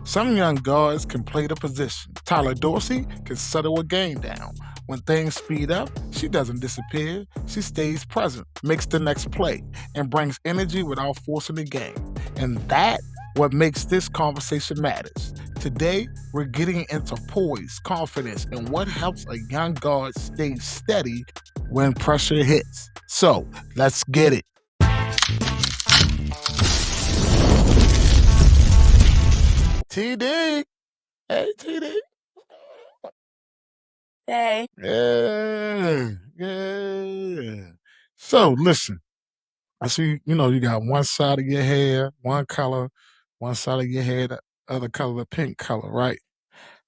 Some young guards can play the position. Tyler Dorsey can settle a game down. When things speed up, she doesn't disappear. She stays present, makes the next play, and brings energy without forcing the game. And that what makes this conversation matters. Today, we're getting into poise, confidence, and what helps a young guard stay steady when pressure hits. So, let's get it. TD. Hey, TD. Hey. Yeah. So, listen. I see, you got one side of your hair, one color, one side of your hair, the other color, the pink color, right?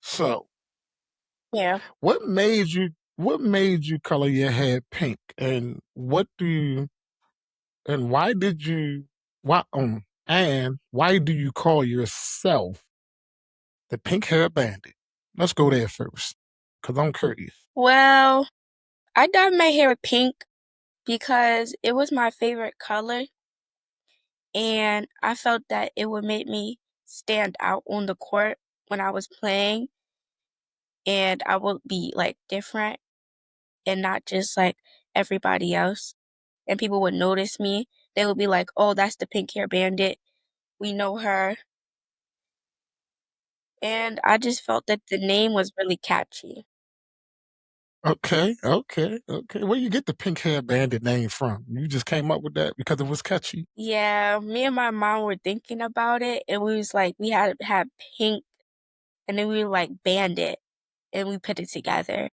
So, Yeah. what made you color your hair pink? And why did you why do you call yourself the pink hair bandit? Let's go there first, because I'm curious. Well, I dyed my hair pink because it was my favorite color, and I felt that it would make me stand out on the court when I was playing, and I would be like different and not just like everybody else. And people would notice me. They would be like, "Oh, that's the pink hair bandit. We know her." And I just felt that the name was really catchy. Okay. Where you get the pink hair bandit name from? You just came up with that because it was catchy? Yeah, me and my mom were thinking about it, and we was like, we had pink, and then we were like bandit, and we put it together.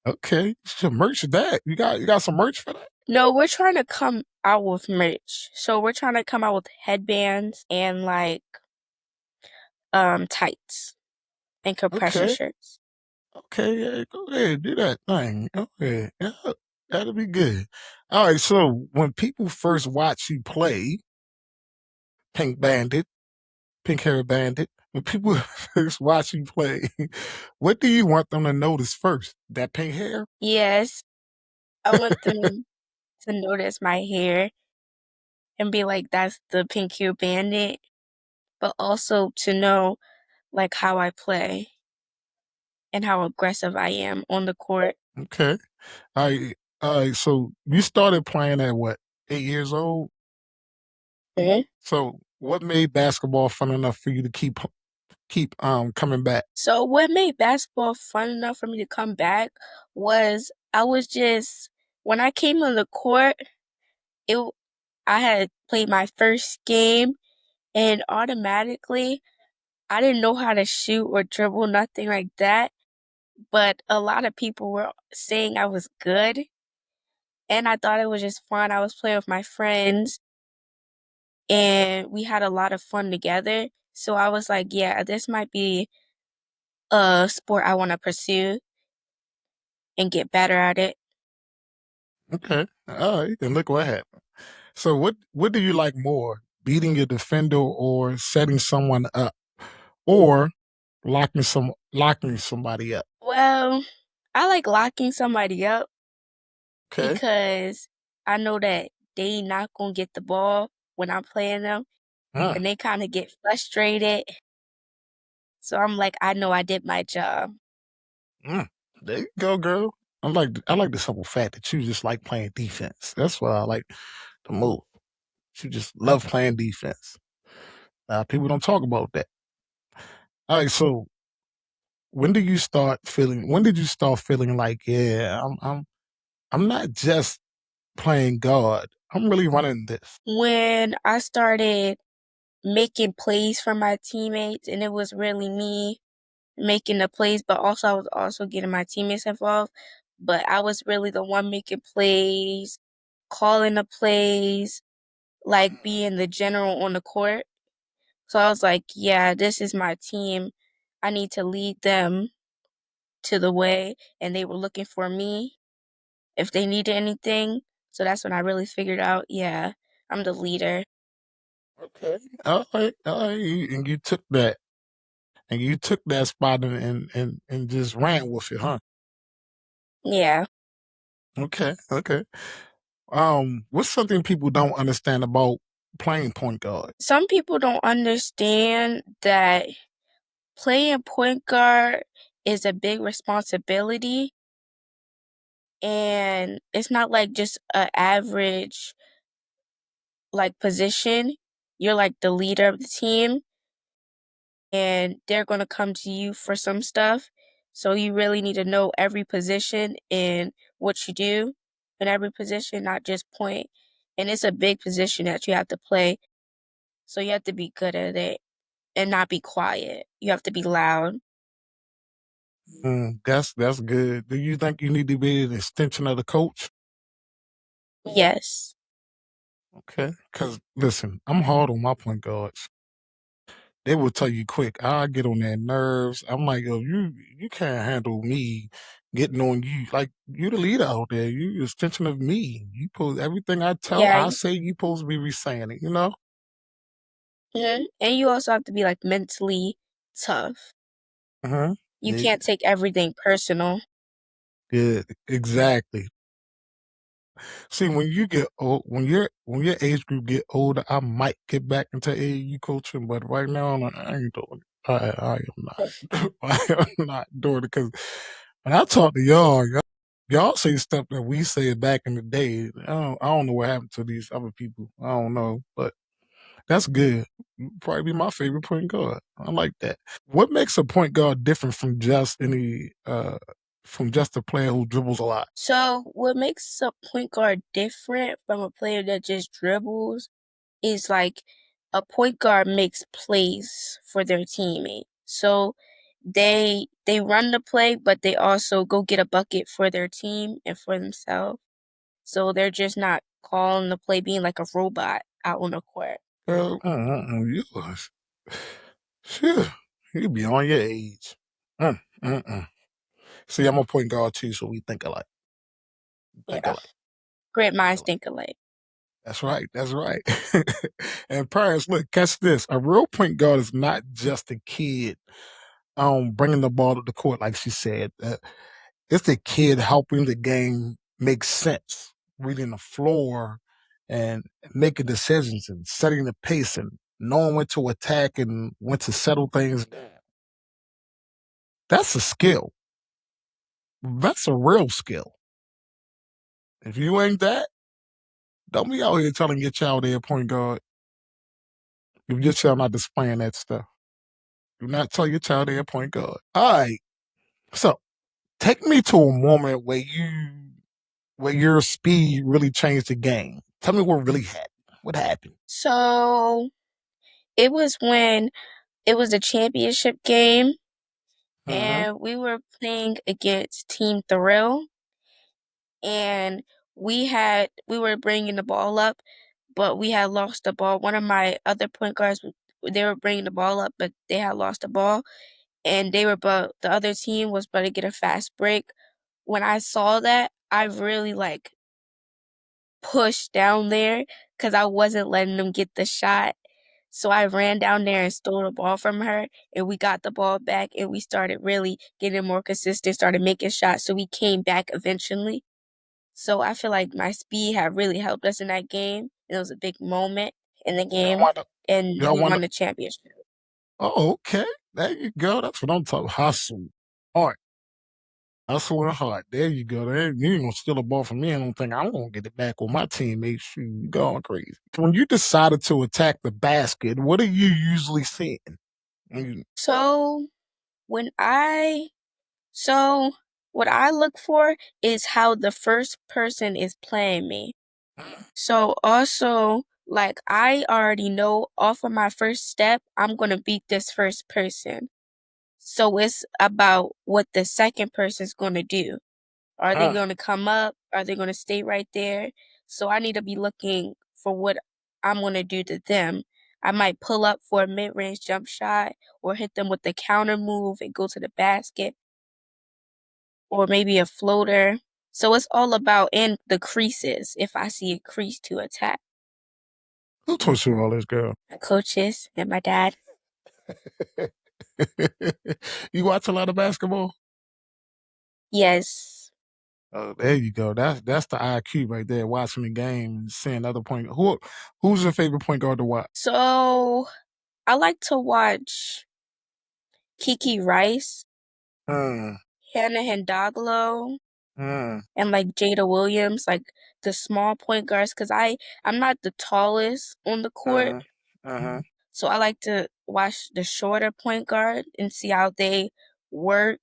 Okay. You should merch that. You got some merch for that? No, we're trying to come out with merch. So we're trying to come out with headbands and like tights and compression Okay. shirts. Okay, yeah, go ahead, do that thing. Go ahead. Yeah, that'll be good. All right, so when people first watch you play Pink Bandit, Pink Hair Bandit, when people first watch you play, what do you want them to notice first? That pink hair? Yes, I want them to notice my hair and be like, that's the pink hair bandit, but also to know like how I play and how aggressive I am on the court. Okay. All right, so you started playing at what, 8 years old? Mhm. So what made basketball fun enough for you to keep coming back? So what made basketball fun enough for me to come back was I was just when I came on the court, it I had played my first game and automatically I didn't know how to shoot or dribble, nothing like that. But a lot of people were saying I was good and I thought it was just fun. I was playing with my friends and we had a lot of fun together. So I was like, yeah, this might be a sport I want to pursue and get better at it. Okay. All right, and look what happened. So what do you like more? Beating your defender or setting someone up? Or locking somebody up? Well, I like locking somebody up Okay. because I know that they not gonna get the ball when I'm playing them Mm, and they kind of get frustrated. So I'm like, I know I did my job. mm. There you go, girl. I like the simple fact that you just like playing defense. That's what I like the most. You just love playing defense. People don't talk about that. All right, so when did you start feeling like, yeah, I'm not just playing guard. I'm really running this. When I started making plays for my teammates and it was really me making the plays, but also I was also getting my teammates involved. But I was really the one making plays, calling the plays, like being the general on the court. So I was like, yeah, this is my team. I need to lead them to the way. And they were looking for me if they needed anything. So that's when I really figured out, yeah, I'm the leader. Okay. All right. And you took that spot and just ran with it, huh? Yeah. Okay. What's something people don't understand about playing point guard? Some people don't understand that playing point guard is a big responsibility, and it's not like just an average like position. You're like the leader of the team, and they're going to come to you for some stuff. So you really need to know every position and what you do in every position, not just point. And it's a big position that you have to play. So you have to be good at it and not be quiet. You have to be loud. That's good. Do you think you need to be an extension of the coach? Yes. Okay. Because listen, I'm hard on my point guards. They will tell you quick. I get on their nerves. I'm like, yo, you can't handle me getting on you. Like you the leader out there. You the extension of me. You post everything Yeah. I say you supposed to be re-saying it, you know? And you also have to be like mentally tough. Uh-huh. You can't take everything personal. Good. Exactly. See, when you get old, when your age group get older, I might get back into AAU coaching, but right now I ain't doing it. I am not. I am not doing it because when I talk to y'all say stuff that we said back in the day. I don't know what happened to these other people. I don't know, but that's good. Probably be my favorite point guard. I like that. What makes a point guard different from just a player who dribbles a lot? So, what makes a point guard different from a player that just dribbles is like a point guard makes plays for their teammate. So they run the play, but they also go get a bucket for their team and for themselves. So they're just not calling the play being like a robot out on the court. You was, phew, you beyond your age. Mm, mm, mm. See, I'm a point guard too, so we think alike. Think Yeah. alike. Great Think minds alike. think alike. That's right. That's right. And parents, look, catch this. A real point guard is not just a kid bringing the ball to the court, like she said. It's the kid helping the game make sense, reading the floor and making decisions and setting the pace and knowing when to attack and when to settle things down. That's a skill. That's a real skill. If you ain't that, don't be out here telling your child they're a point guard. If your child not displaying that stuff, do not tell your child they're a point guard. All right. So take me to a moment where your speed really changed the game. Tell me what really happened. What happened? So it was when it was a championship game Mm-hmm. and we were playing against Team Thrill, and we were bringing the ball up, but we had lost the ball. One of my other point guards, they were bringing the ball up, but they had lost the ball, and but the other team was about to get a fast break. When I saw that, I really like pushed down there because I wasn't letting them get the shot. So I ran down there and stole the ball from her, and we got the ball back, and we started really getting more consistent, started making shots. So we came back eventually. So I feel like my speed had really helped us in that game. It was a big moment in the Y'all game, want to? and Y'all we want won to? the championship. Oh, okay. There you go. That's what I'm talking. Hustle, heart, hustle and heart. There you go. There, you ain't gonna steal a ball from me. I don't think I'm gonna get it back with my teammates. Shoot, you going crazy. When you decided to attack the basket, what are you usually seeing? So when I so what I look for is how the first person is playing me. So also, like I already know off of my first step, I'm gonna beat this first person. So it's about what the second person's gonna do. Are they Mm. gonna come up? Are they gonna stay right there? So I need to be looking for what I'm gonna do to them. I might pull up for a mid-range jump shot or hit them with the counter move and go to the basket or maybe a floater. So it's all about in the creases if I see a crease to attack. Who taught you all this, girl? My coaches and my dad. You watch a lot of basketball? Yes. Oh, there you go. That's the IQ right there. Watching the game and seeing other point. Who's your favorite point guard to watch? So I like to watch Kiki Rice, Mm, Hannah Hindagalo, mm, and like Jada Williams, like the small point guards, because I'm not the tallest on the court, mm, mm. so I like to watch the shorter point guard and see how they work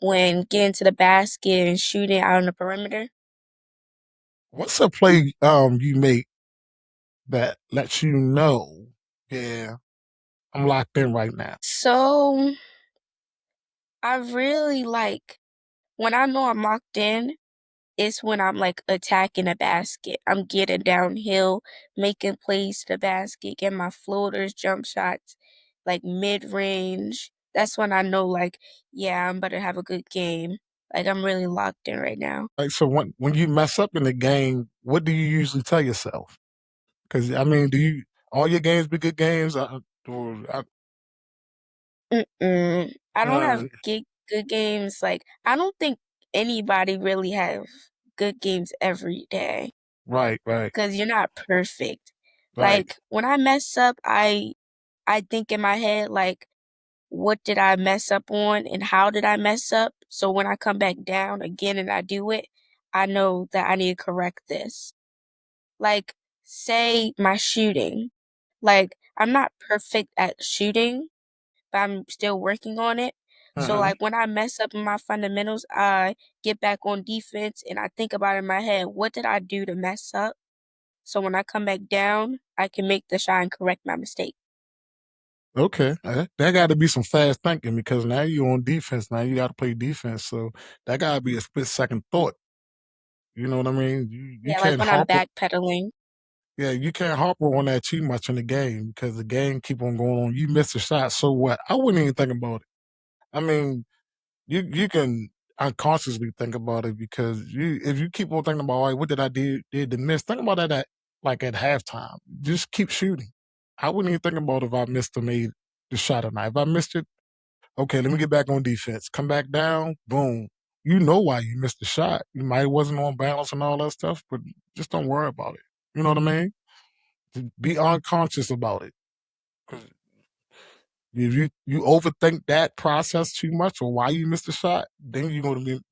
when getting to the basket and shooting out on the perimeter. What's a play you make that lets you know, yeah, I'm locked in right now? So I really like when I know I'm locked in, it's when I'm like attacking a basket. I'm getting downhill, making plays to the basket, getting my floaters, jump shots, like mid range. That's when I know, like, yeah, I'm about to have a good game. Like, I'm really locked in right now. Like, so when you mess up in the game, what do you usually tell yourself? Because I mean, do you all your games be good games? I don't Uh, have good games. Like, I don't think anybody really have good games every day right, right, because you're not perfect. right. Like, when I mess up, I think in my head, like, what did I mess up on and how did I mess up? So when I come back down again and I do it, I know that I need to correct this. Like, say my shooting. Like, I'm not perfect at shooting, but I'm still working on it. So, Uh-huh. like, when I mess up in my fundamentals, I get back on defense and I think about it in my head, what did I do to mess up? So when I come back down, I can make the shot and correct my mistake. Okay, that got to be some fast thinking because now you're on defense. Now you got to play defense, so that got to be a split second thought. You know what I mean? You Yeah, like can't when I'm harp. backpedaling. Yeah, you can't harper on that too much in the game because the game keep on going on. You miss a shot, so what? I wouldn't even think about it. I mean, you can unconsciously think about it because if you keep on thinking about, all right, what did I did to miss? Think about that at like at halftime. Just keep shooting. I wouldn't even think about if I missed or made the shot or not. If I missed it, okay, let me get back on defense. Come back down, boom. You know why you missed the shot. You might wasn't on balance and all that stuff, but just don't worry about it. You know what I mean? Be unconscious about it. 'Cause if you overthink that process too much or why you missed the shot, you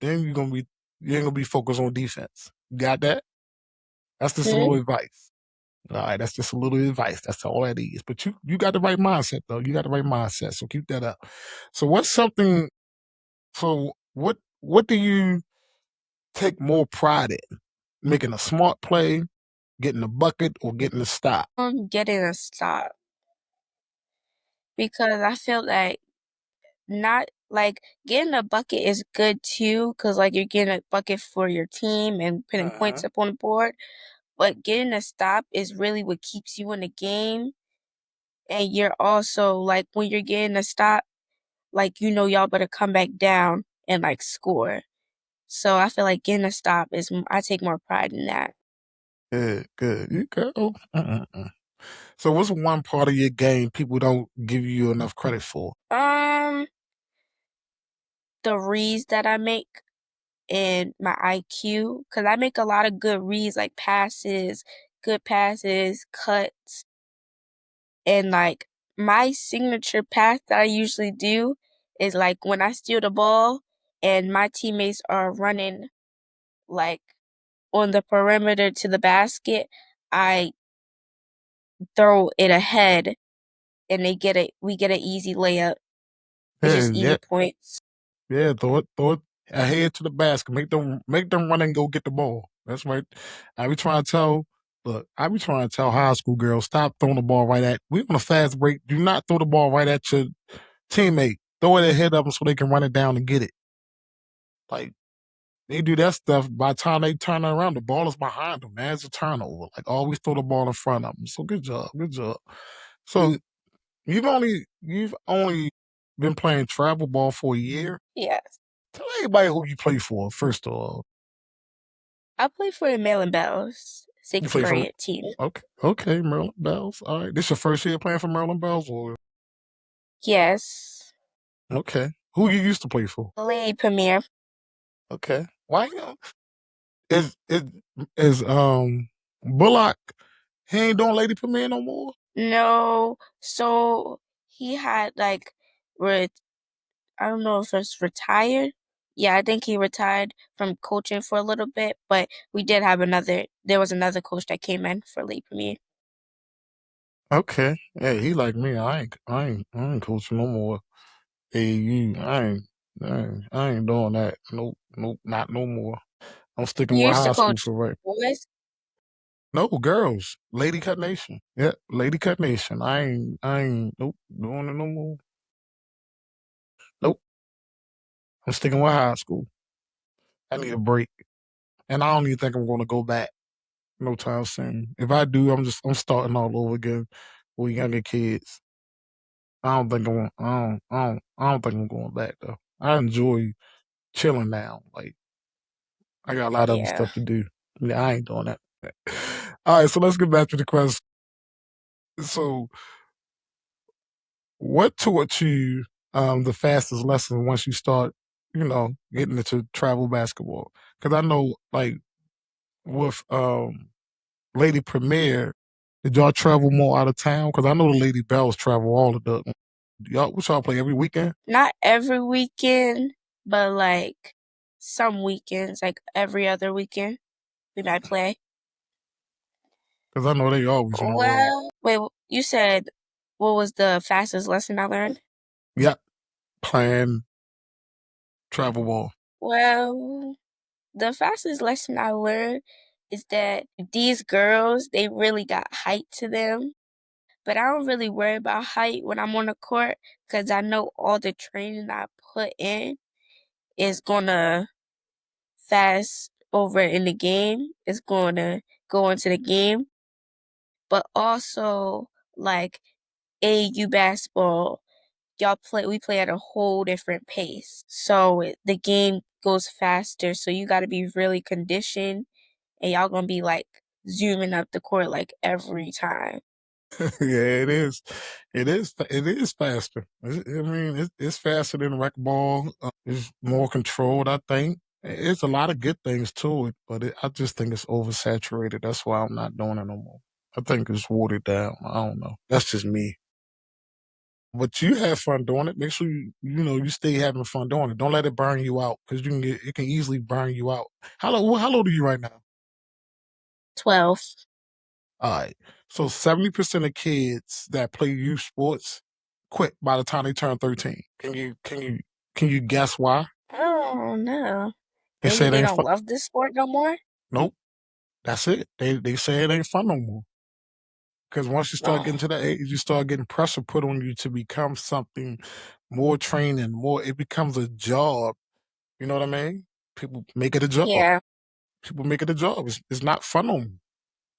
ain't gonna be focused on defense. You got that? That's just a little Hmm? advice. All right, that's just a little advice. That's all that is. But you got the right mindset though. You got the right mindset. So keep that up. So what's something so what do you take more pride in? Making a smart play, getting a bucket, or getting a stop? Getting a stop because I feel like not like getting a bucket is good too because like you're getting a bucket for your team and putting Uh-huh. points up on the board, but getting a stop is really what keeps you in the game. And you're also like when you're getting a stop, like y'all better come back down and like score. So I feel like getting a stop is I take more pride in that. Good, good. You go. So what's one part of your game people don't give you enough credit for? Um, the reads that I make and my IQ, because I make a lot of good reads, like good passes, cuts, and like my signature pass that I usually do is like when I steal the ball and my teammates are running like on the perimeter to the basket, I throw it ahead and we get an easy layup. It's Yeah, just easy yeah, points. yeah. Throw it ahead to the basket. Make them run and go get the ball. That's right. I be trying to tell. Look, I be trying to tell high school girls stop throwing the ball right at. We on a fast break. Do not throw the ball right at your teammate. Throw it ahead of them so they can run it down and get it. Like they do that stuff. By the time they turn around, the ball is behind them. There's a turnover. Like always throw the ball in front of them. So good job, good job. So you've only been playing travel ball for a year. Yes. Tell everybody who you play for. First of all, I play for the Maryland Bells, you sixth play for grade team. okay, Maryland Bells. All right, this your first year playing for Maryland Bells, or Yes. okay, who you used to play for? Lady Premier. Okay, why is is Bullock? He ain't doing Lady Premier no more. No. So he had like re- I don't know if it's retired. Yeah, I think he retired from coaching for a little bit, but we did have there was another coach that came in for late Premier. Okay. Hey, he like me. I ain't coaching no more. AU. I ain't doing that. Nope, nope, not no more. I'm sticking You with used to high school coach for right. boys? No, girls. Lady Cut Nation. Yeah, Lady Cut Nation. I ain't nope doing it no more. Nope. I'm sticking with high school. I need a break. And I don't even think I'm gonna go back no time soon. If I do, I'm starting all over again with younger kids. I don't think I'm going back though. I enjoy chilling now. Like I got a lot of other Yeah. stuff to do. Yeah, I ain't doing that. All right, so let's get back to the question. So, what taught you the fastest lesson once you start, getting into travel basketball? Because I know, like with Lady Premier, did y'all travel more out of town? Because I know the Lady Bells travel all of the. Y'all, what y'all play every weekend? Not every weekend, but like some weekends, like every other weekend, we might play. Because I know they always on the road. Well, wait, you said what was the fastest lesson I learned? Yep, playing travel ball. Well, the fastest lesson I learned is that these girls, they really got height to them. But I don't really worry about height when I'm on the court because I know all the training I put in is gonna fast over in the game. It's gonna go into the game. But also like AU basketball, we play at a whole different pace. So the game goes faster. So you gotta be really conditioned and y'all gonna be like zooming up the court like every time. Yeah, it is. It is faster. I mean, it's faster than rec ball. It's more controlled. I think it's a lot of good things to it, but I just think it's oversaturated. That's why I'm not doing it no more. I think it's watered down. I don't know. That's just me. But you have fun doing it. Make sure you stay having fun doing it. Don't let it burn you out because it can easily burn you out. How old are you right now? 12. All right. So 70% of kids that play youth sports quit by the time they turn 13. Can you guess why? Oh no. They Maybe say it they ain't don't fun. love this sport no more? Nope. That's it. They say it ain't fun no more. Because once you start Oh. getting to that age, you start getting pressure put on you to become something more training, more it becomes a job. You know what I mean? People make it a job. Yeah. People make it a job. It's not fun no more.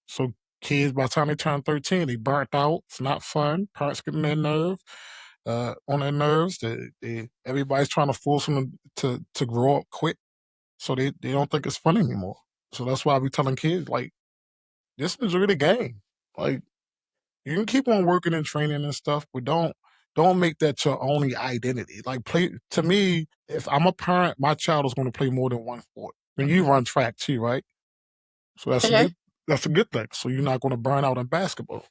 So kids, by the time they turn 13, they burnt out. It's not fun. Parents getting on their nerves. Everybody's trying to force them to grow up quick, so they don't think it's fun anymore. So that's why I be telling kids like, just enjoy the game. Like you can keep on working and training and stuff, but don't make that your only identity. Like play to me, if I'm a parent, my child is going to play more than one sport. And you run track too, right? So Mhm. that's a good thing. So you're not going to burn out in basketball.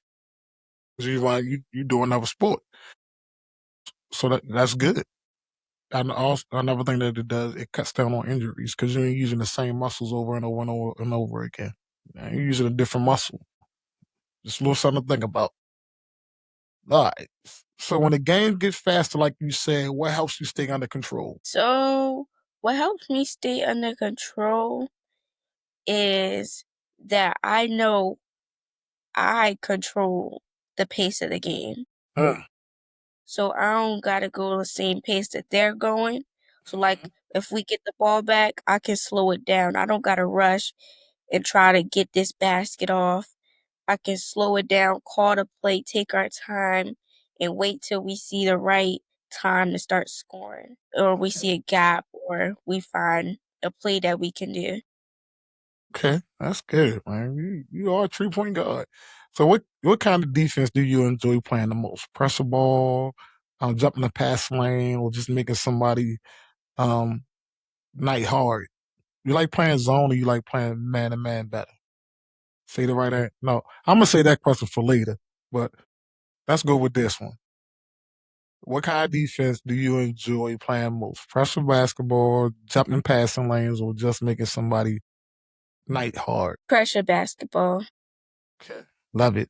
'Cause you do another sport. So that's good. And also another thing that it does, it cuts down on injuries because you're using the same muscles over and over and over and over again. And you're using a different muscle. Just a little something to think about. All right. So when the game gets faster, like you said, what helps you stay under control? So what helps me stay under control is that I know I control the pace of the game. Mm. So I don't gotta go the same pace that they're going. So like if we get the ball back, I can slow it down. I don't gotta rush and try to get this basket off. I can slow it down, call the play, take our time, and wait till we see the right time to start scoring. Or we see a gap or we find a play that we can do. Okay, that's good, man. You are a 3 point guard. So what kind of defense do you enjoy playing the most? Pressure ball, jumping the pass lane, or just making somebody um night hard? You like playing zone or you like playing man to man better? Say the right answer. No, I'm gonna say that question for later, but let's go with this one. What kind of defense do you enjoy playing most? Pressure basketball, jumping passing lanes, or just making somebody night hard? Pressure basketball. Okay. Love it.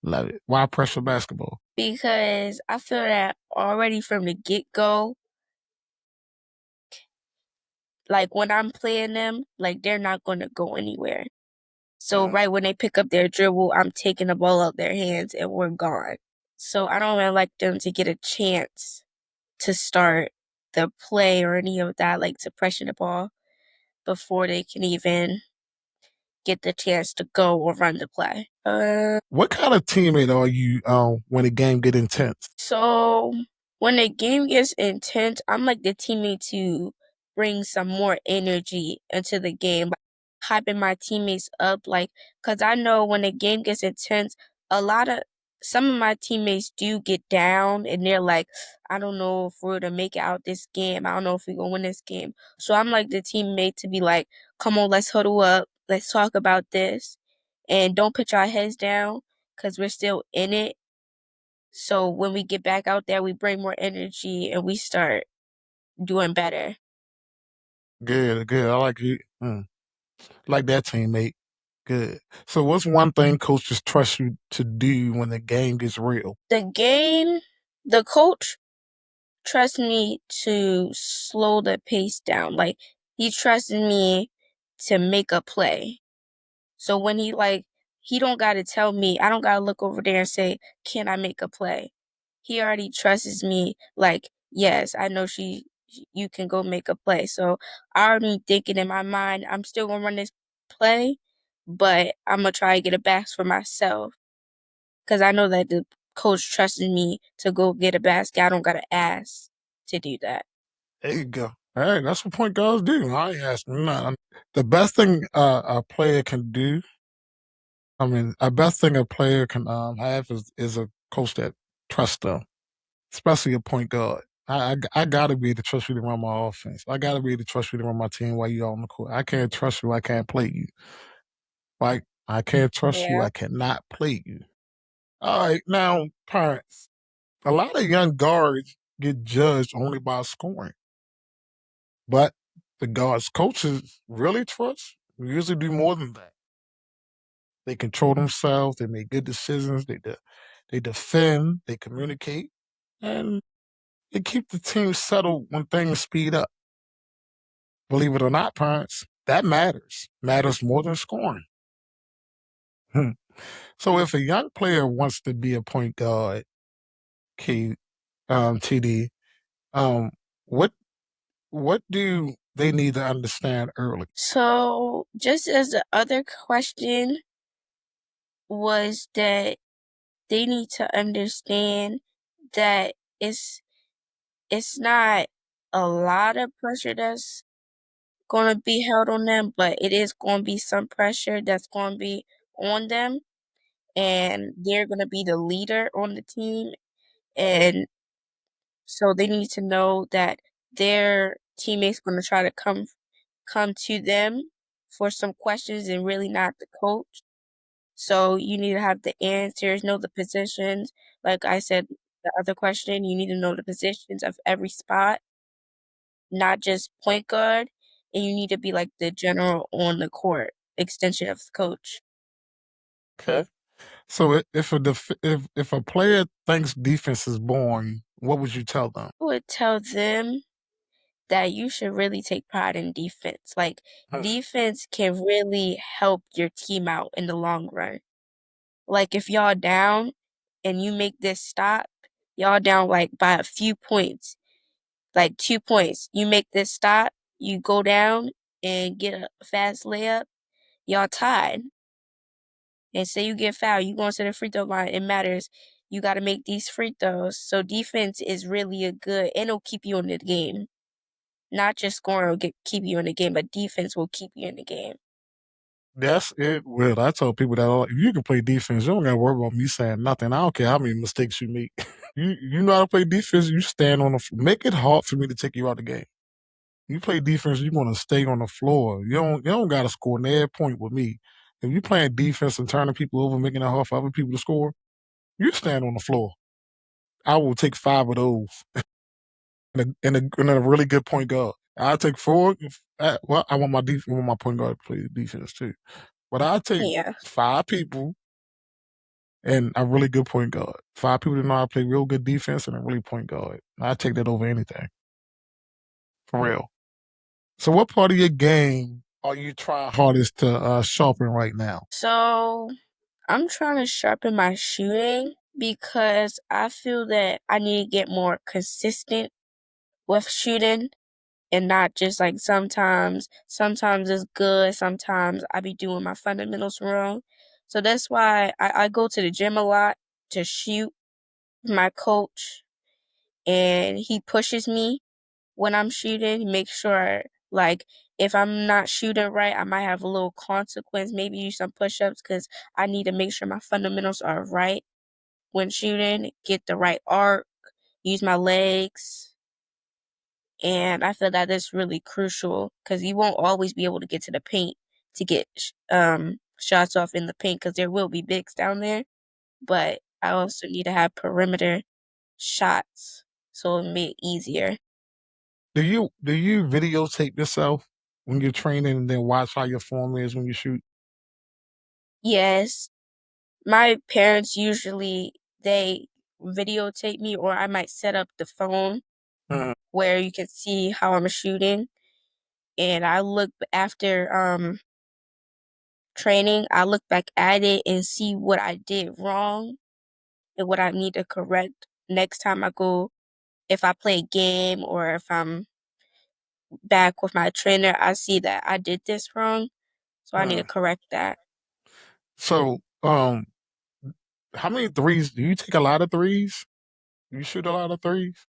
Love it. Why pressure basketball? Because I feel that already from the get-go, like when I'm playing them, like they're not going to go anywhere. So right when they pick up their dribble, I'm taking the ball out their hands and we're gone. So I don't really like them to get a chance to start the play or any of that, like to pressure the ball before they can even get the chance to go or run the play. What kind of teammate are you when the game get intense? So when the game gets intense, I'm like the teammate to bring some more energy into the game, like hyping my teammates up, like, cause I know when the game gets intense, some of my teammates do get down and they're like, I don't know if we're to make it out this game. I don't know if we're gonna win this game. So I'm like the teammate to be like, come on, let's huddle up. Let's talk about this. And don't put our heads down because we're still in it. So when we get back out there, we bring more energy and we start doing better. Good, good. I like you. Like that teammate. Good. So what's one thing coaches trust you to do when the game gets real? The coach trusts me to slow the pace down. Like he trusts me to make a play. So when he don't gotta tell me, I don't gotta look over there and say, can I make a play? He already trusts me, like, yes, I know you can go make a play. So I already thinking in my mind, I'm still gonna run this play, but I'm gonna try to get a basket for myself. Cause I know that the coach trusted me to go get a basket. I don't gotta ask to do that. There you go. Hey, that's what point guards do. I ain't asking nothing. The best thing a player can do, a best thing a player can have is a coach that trusts them, especially a point guard. I gotta be able to trust you to run my offense. I gotta be able to trust you to run my team while you're on the court. I can't trust you. I can't play you. Like I can't trust you. Yeah. I cannot play you. All right, now parents. A lot of young guards get judged only by scoring, but the guards coaches really trust usually do more than that. They control themselves. They make good decisions. They defend. They communicate, and they keep the team settled when things speed up. Believe it or not, parents, that matters. Matters more than scoring. Hmm. So if a young player wants to be a point guard, Key, TD, um, what what do they need to understand early? So just as the other question was that they need to understand that it's not a lot of pressure that's going to be held on them, but it is going to be some pressure that's going to be on them, and they're going to be the leader on the team, and so they need to know that their teammates going to try to come to them for some questions and really not the coach. So you need to have the answers, know the positions. Like I said, the other question, you need to know the positions of every spot, not just point guard. And you need to be like the general on the court, extension of the coach. Okay. So if a player thinks defense is boring, what would you tell them? I would tell them that you should really take pride in defense. Like defense can really help your team out in the long run. Like if y'all down and you make this stop, y'all down like by a few points, like 2 points. You make this stop, you go down and get a fast layup, y'all tied. And say you get fouled, you going to the free throw line, it matters. You got to make these free throws. So defense is really a good, and it'll keep you in the game. Not just scoring will keep you in the game, but defense will keep you in the game. That's it. Well, I tell people that if you can play defense, you don't got to worry about me saying nothing. I don't care how many mistakes you make. You know how to play defense. You stand on the make it hard for me to take you out of the game. You play defense, you're gonna stay on the floor. You don't got to score an air point with me. If you playing defense and turning people over, making it hard for other people to score, you stand on the floor. I will take 5 of those in a really good point guard. I'll take 4. Well, I want my point guard to play defense too. But I'll take Yeah. 5 people and a really good point guard. 5 people that know how to play real good defense and a really point guard. I take that over anything. For real. So what part of your game are you trying hardest to sharpen right now? So I'm trying to sharpen my shooting because I feel that I need to get more consistent with shooting and not just like sometimes it's good, sometimes I be doing my fundamentals wrong. So that's why I go to the gym a lot to shoot with my coach, and he pushes me when I'm shooting. He makes sure like if I'm not shooting right, I might have a little consequence, maybe use some push-ups because I need to make sure my fundamentals are right when shooting, get the right arc, use my legs. And I feel that is really crucial because you won't always be able to get to the paint to get shots off in the paint because there will be bigs down there. But I also need to have perimeter shots so it'll make it easier. Do you videotape yourself when you're training and then watch how your form is when you shoot? Yes, my parents usually they videotape me, or I might set up the phone where you can see how I'm shooting, and I look after training, I look back at it and see what I did wrong and what I need to correct next time I go. If I play a game or if I'm back with my trainer, I see that I did this wrong, so I need to Mm. correct that. So, how many threes do you take? A lot of threes? You shoot a lot of threes?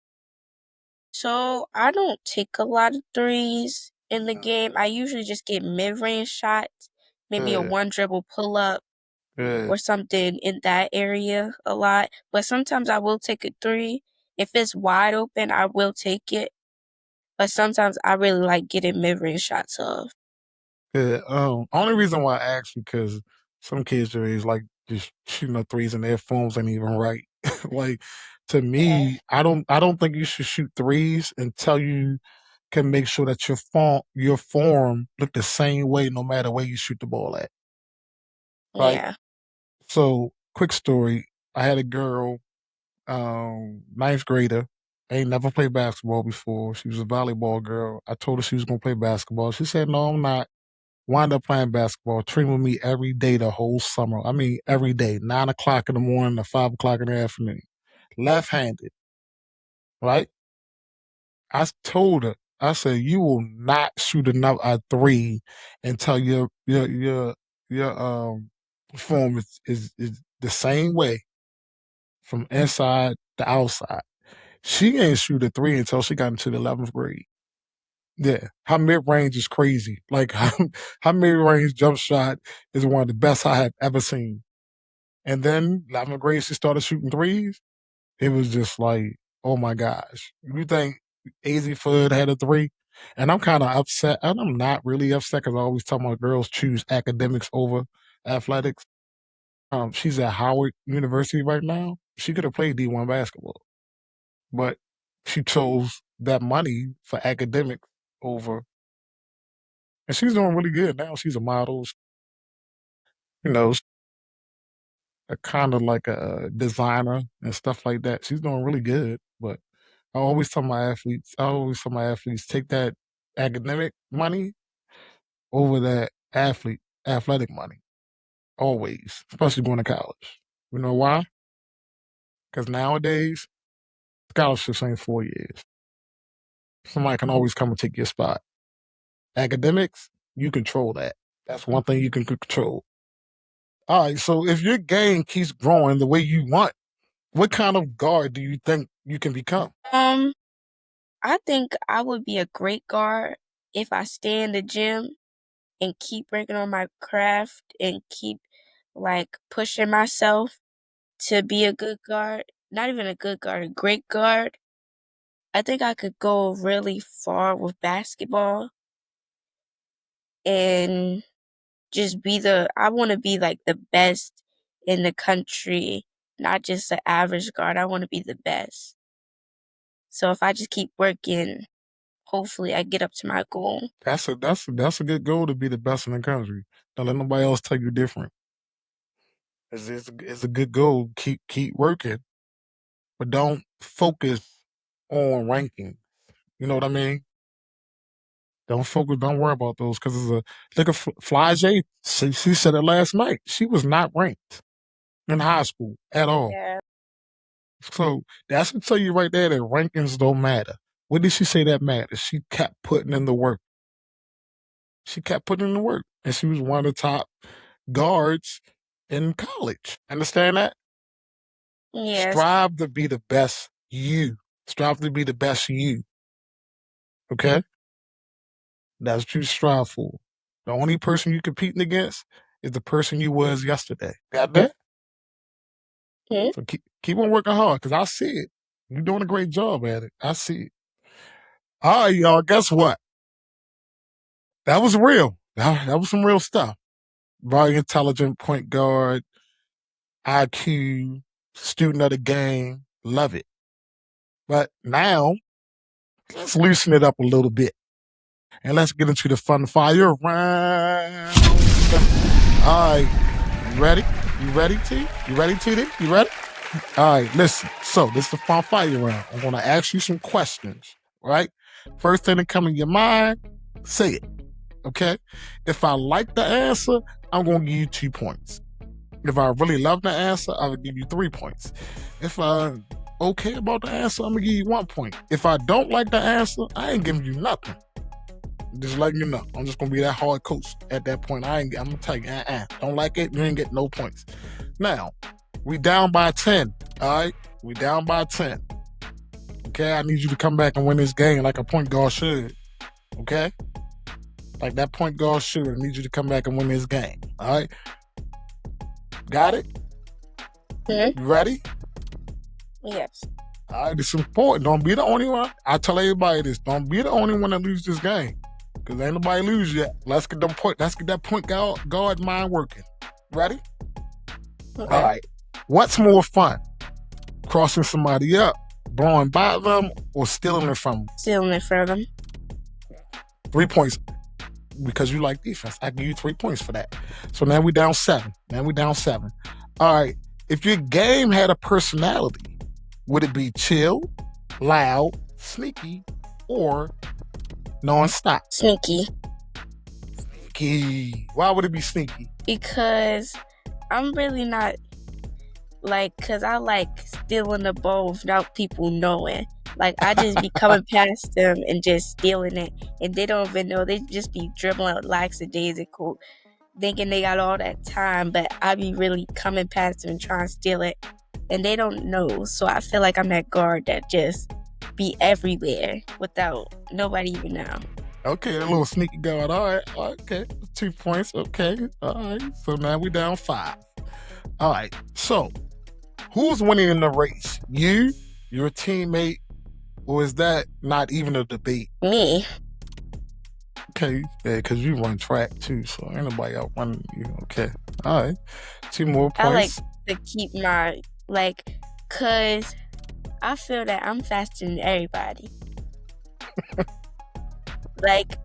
So I don't take a lot of threes in the game. I usually just get mid-range shots, maybe a Good, one dribble pull up good, or something in that area a lot. But sometimes I will take a three. If it's wide open, I will take it. But sometimes I really like getting mid-range shots off. good. Only reason why I asked because some kids are is like just shooting up threes and their forms ain't even right. Like to Yeah. me, I don't think you should shoot threes until you can make sure that your form look the same way no matter where you shoot the ball at. Right. Yeah. So quick story. I had a girl, ninth grader, ain't never played basketball before. She was a volleyball girl. I told her she was gonna play basketball. She said, "No, I'm not." Wound up playing basketball, trained with me every day the whole summer. I mean, every day, 9 o'clock in the morning to 5 o'clock in the afternoon. Left-handed, right? Told her, I said, you will not shoot a three until your form is the same way from inside to outside. She ain't shoot a three until she got into the 11th grade. Yeah, her mid range is crazy. Like her mid range jump shot is one of the best I have ever seen. And then 11th grade, she started shooting threes. It was just like, oh my gosh. You think Easy Fudd had a three? And I'm kind of upset. And I'm not really upset because I always tell my girls choose academics over athletics. She's at Howard University right now. She could have played D1 basketball, but she chose that money for academics over. And she's doing really good now. She's a model, you know, a kind of like a designer and stuff like that. She's doing really good. But I always tell my athletes, take that academic money over that athletic money. Always, especially going to college. You know why? Because nowadays, scholarships ain't 4 years. Somebody can always come and take your spot. Academics, you control that. That's one thing you can control. All right, so if your game keeps growing the way you want, what kind of guard do you think you can become? Um, I think I would be a great guard if I stay in the gym and keep working on my craft and keep like pushing myself to be a good guard. Not even a good guard, a great guard. I think I could go really far with basketball and just be I want to be like the best in the country not just an average guard. I want to be the best. So if I just keep working, hopefully I get up to my goal. That's a good goal to be the best in the country. Don't let nobody else tell you different. It's a good goal. Keep working, but don't focus on ranking. You know what I mean? Don't focus. Don't worry about those because it's a look at Fly J. She said it last night. She was not ranked in high school at all. Yeah. So that's to tell you right there that rankings don't matter. What did she say that matters? She kept putting in the work. She kept putting in the work, and she was one of the top guards in college. Understand that? Yes. Strive to be the best you. Strive to be the best you. Okay? That's what you strive for. The only person you're competing against is the person you was yesterday. Got that? Hmm? So keep on working hard because I see it. You're doing a great job at it. I see it. All right, y'all. Guess what? That was real. That was some real stuff. Very intelligent point guard, IQ, student of the game. Love it. But now, let's loosen it up a little bit. And let's get into the fun fire round. All right. You ready? You ready, T? You ready, TD? You ready? All right, listen. So this is the fun fire round. I'm going to ask you some questions, right? First thing that comes in your mind, say it, okay? If I like the answer, I'm going to give you 2 points. If I really love the answer, I will give you 3 points. If I'm okay about the answer, I'm going to give you 1 point. If I don't like the answer, I ain't giving you nothing. Just letting you know. I'm just going to be that hard coach at that point. I'm going to tell you, don't like it, you ain't get no points. Now, we down by 10, all right? We down by 10. Okay, I need you to come back and win this game like a point guard should. Okay? Like that point guard should. I need you to come back and win this game. All right? Got it? Hmm? You ready? Yes. All right, it's important. Don't be the only one. I tell everybody this. Don't be the only one that loses this game. Because ain't nobody lose yet. Let's get that point guard mind working. Ready? Okay. All right. What's more fun? Crossing somebody up, blowing by them, or stealing it from them? Stealing it from them. 3 points. Because you like defense. I give you 3 points for that. So now we down 7. All right. If your game had a personality, would it be chill, loud, sneaky, or non-stop? Sneaky. Sneaky. Why would it be sneaky? Because I'm really not because I like stealing the ball without people knowing. Like, I just be coming past them and just stealing it, and they don't even know. They just be dribbling lackadaisical, thinking they got all that time, but I be really coming past them and trying to steal it, and they don't know. So I feel like I'm that guard that just be everywhere without nobody even know. Okay, a little sneaky guard. All right, okay. 2 points. Okay, all right. So now we down 5. All right, so who's winning in the race? You, your teammate, or is that not even a debate? Me. Okay, yeah, because you run track too, so ain't nobody out running you. Okay, all right. 2 more I like points. to keep my, because I feel that I'm faster than everybody.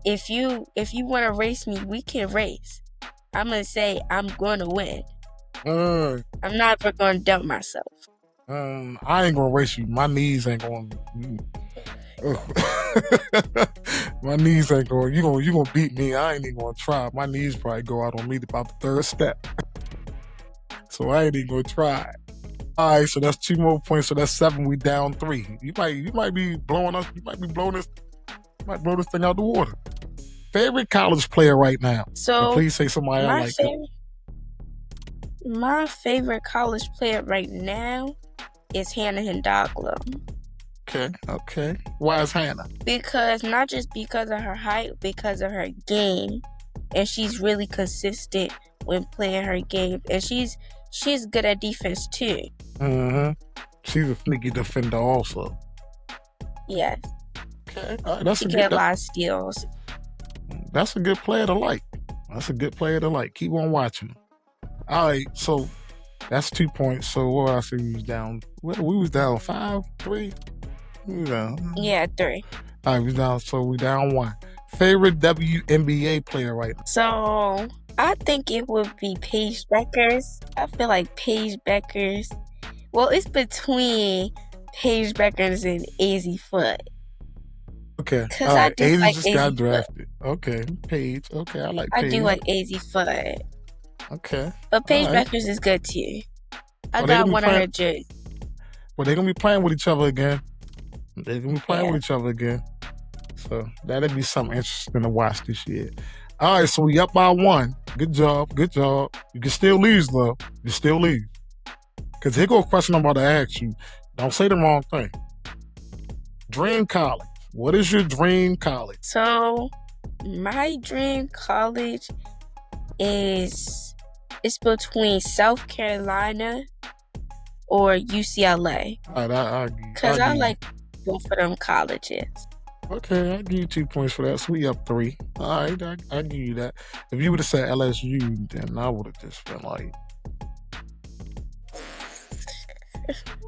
If you want to race me, we can race. I'm going to say I'm going to win. I'm not ever going to dump myself. I ain't gonna race you. My knees ain't going. My knees ain't going. You gonna beat me. I ain't even gonna try. My knees probably go out on me about the 3rd step. So I ain't even gonna try. All right, so that's 2 more points. So that's 7. We down 3. You might be blowing us. You might blow this thing out the water. Favorite college player right now? So and please say somebody I like. My favorite college player right now is Hannah Hindoglo. Okay. Why is Hannah? Because not just because of her height, because of her game, and she's really consistent when playing her game, and she's good at defense too. She's a sneaky defender also. Yes. Okay, that's she get a lot of steals. That's a good player to like. Keep on watching. All right, so That's 2 points. So what I say we was down? We was down 5-3. We was down. Yeah, 3. All right, we down. So we down 1. Favorite WNBA player right now? So I think it would be Paige Beckers. I feel like Paige Beckers. Well, it's between Paige Beckers and AZ Foot. Okay. Cause All I right. do Aiden like just AZ got Foot. drafted. Okay. Paige. Okay. I like I Paige. do like AZ Foot. Okay. But Paige All right. Beckers is good too. I Well, they got gonna be one of playing. her jerseys. Well, they're gonna be playing with each other again. They're gonna be playing with each other again. So that'll be something interesting to watch this year. All right, so we up by 1. Good job. Good job. You can still lose though. You can still lose. Cause here go a question I'm about to ask you. Don't say the wrong thing. Dream college. What is your dream college? So my dream college is it's between South Carolina or UCLA. All right, I Cause I like both of them colleges. Okay, I'll give you 2 points for that. So we up 3. All right, I'll give you that. If you would have said LSU, then I would have just been like,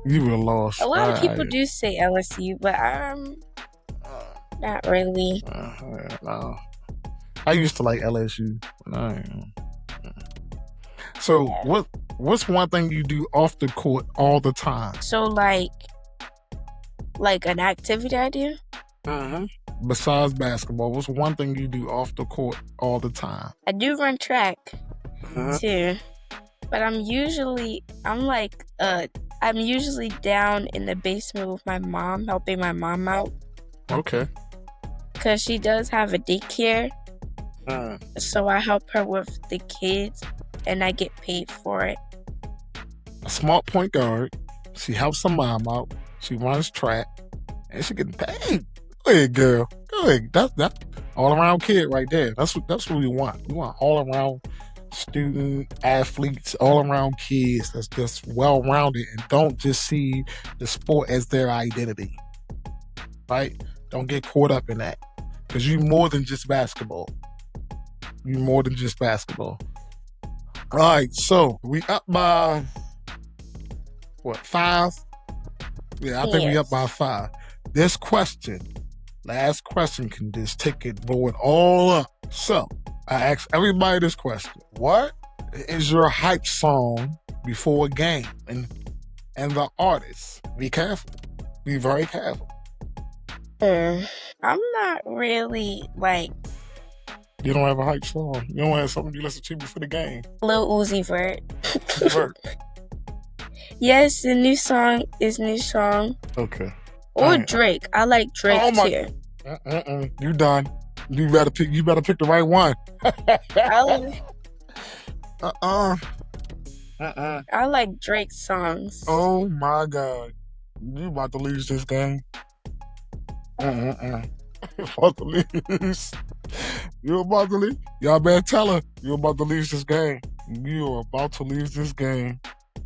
you would have lost. A lot of people do say LSU, but not really. No. I used to like LSU. So what's one thing you do off the court all the time? So like an activity I do? Besides basketball, what's one thing you do off the court all the time? I do run track too, but I'm usually down in the basement with my mom, helping my mom out. Okay. Cause she does have a daycare, so I help her with the kids, and I get paid for it. A smart point guard. She helps her mom out. She runs track, and she getting paid. Go ahead, girl. Go ahead. That's all around kid right there. That's what we want. We want all around student athletes, all around kids that's just well rounded and don't just see the sport as their identity. Right? Don't get caught up in that. Because you're more than just basketball. You're more than just basketball. All right, so we up by what, 5? Yeah, I think we up by 5. This question, last question, can just take it, blow it all up. So I ask everybody this question: what is your hype song before a game? And the artist. Be careful. Be very careful. I'm not really like. You don't have a hype song. You don't have something you listen to before the game. Lil Uzi Vert. Yes, the new song is new song. Okay. Or Drake. I like Drake too. You done. You better pick the right one. I like Drake songs. Oh my God. You about to lose this game. You're about to lose. You're about to lose. Y'all better tell her. You're about to lose this game. You are about to lose this game.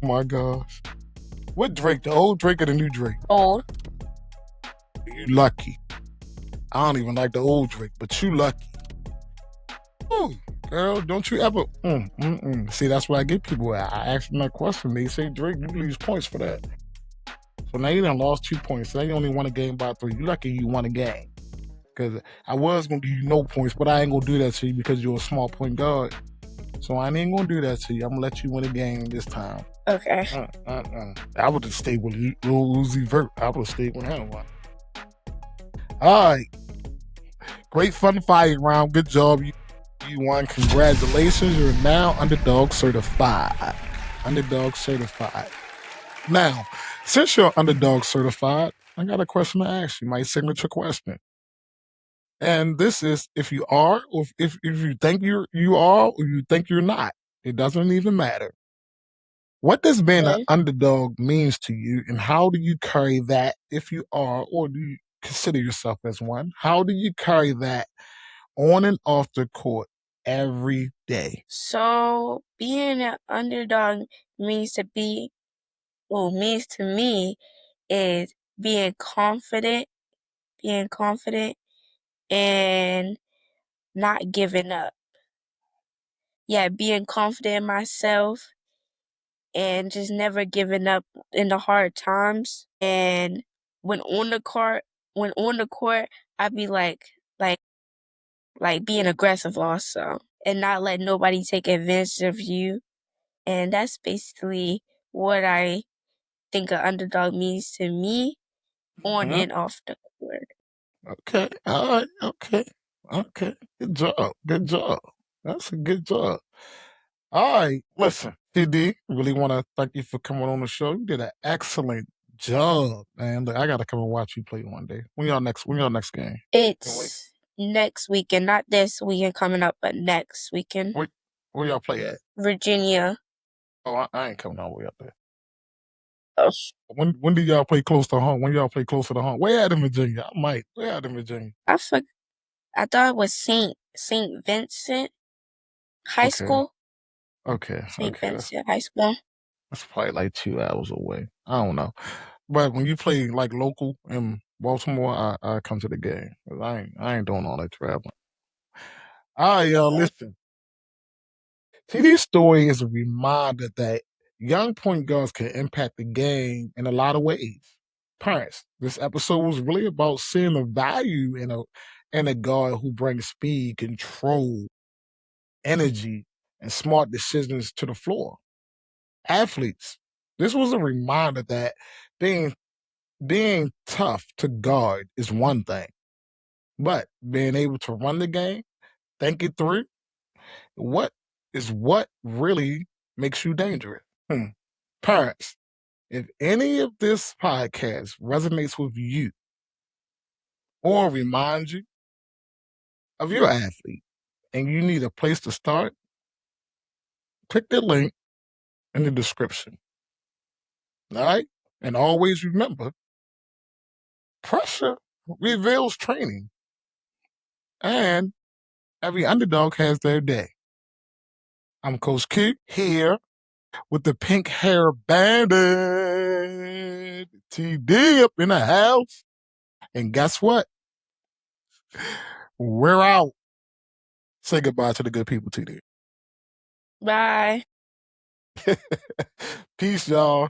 Oh my gosh. What Drake? The old Drake or the new Drake? Old. You lucky. I don't even like the old Drake, but you lucky. Ooh, girl, don't you ever... See, that's what I get people at. I ask them that question. They say, Drake, you lose points for that. So now you done lost 2 points. Now you only won a game by 3. You lucky you won a game. Because I was going to give you no points, but I ain't going to do that to you because you're a small point guard. So I ain't going to do that to you. I'm going to let you win a game this time. Okay. I would have stayed with Lil Uzi Vert. I would have stayed with him. All right. Great fun fight round. Good job. You won. Congratulations. You're now Underdog certified. Underdog certified. Now, since you're Underdog certified, I got a question to ask you. My signature question. And this is if you are, or if you think you are, or you think you're not. It doesn't even matter. What does being an underdog means to you, and how do you carry that if you are, or do you consider yourself as one? How do you carry that on and off the court every day? So being an underdog means to me is being confident and not giving up. Yeah, being confident in myself and just never giving up in the hard times. And when on the court, I'd be like being aggressive also, and not let nobody take advantage of you. And that's basically what I think an underdog means to me on Mhm. and off the court. Okay. All right. Okay. Okay. Good job. Good job. That's a good job. All right. Listen, TD, really want to thank you for coming on the show. You did an excellent job, man. Look, I gotta come and watch you play one day. When y'all next game? It's next weekend, not this weekend coming up, but next weekend. Where y'all play at? Virginia. Oh, I ain't coming all the way up there. Oh, When do y'all play close to home? When y'all play closer to home? Where at in Virginia? I might. Where at in Virginia? I thought it was Saint Vincent High Okay. School. Okay. Saint Okay. Vincent High School. That's probably like 2 hours away. I don't know. But when you play like local in Baltimore, I come to the game. 'Cause I ain't doing all that traveling. All right, y'all, listen. See, this story is a reminder that young point guards can impact the game in a lot of ways. Parents, this episode was really about seeing the value in a guard who brings speed, control, energy, and smart decisions to the floor. Athletes, this was a reminder that being being tough to guard is one thing, but being able to run the game, think it through, what really makes you dangerous. Hmm. Parents, if any of this podcast resonates with you or reminds you of your athlete and you need a place to start, click the link in the description. All right? And always remember, pressure reveals training, and every underdog has their day. I'm Coach Q here with the pink hair bandit, TD up in the house. And guess what? We're out. Say goodbye to the good people, TD. Bye. Peace, y'all.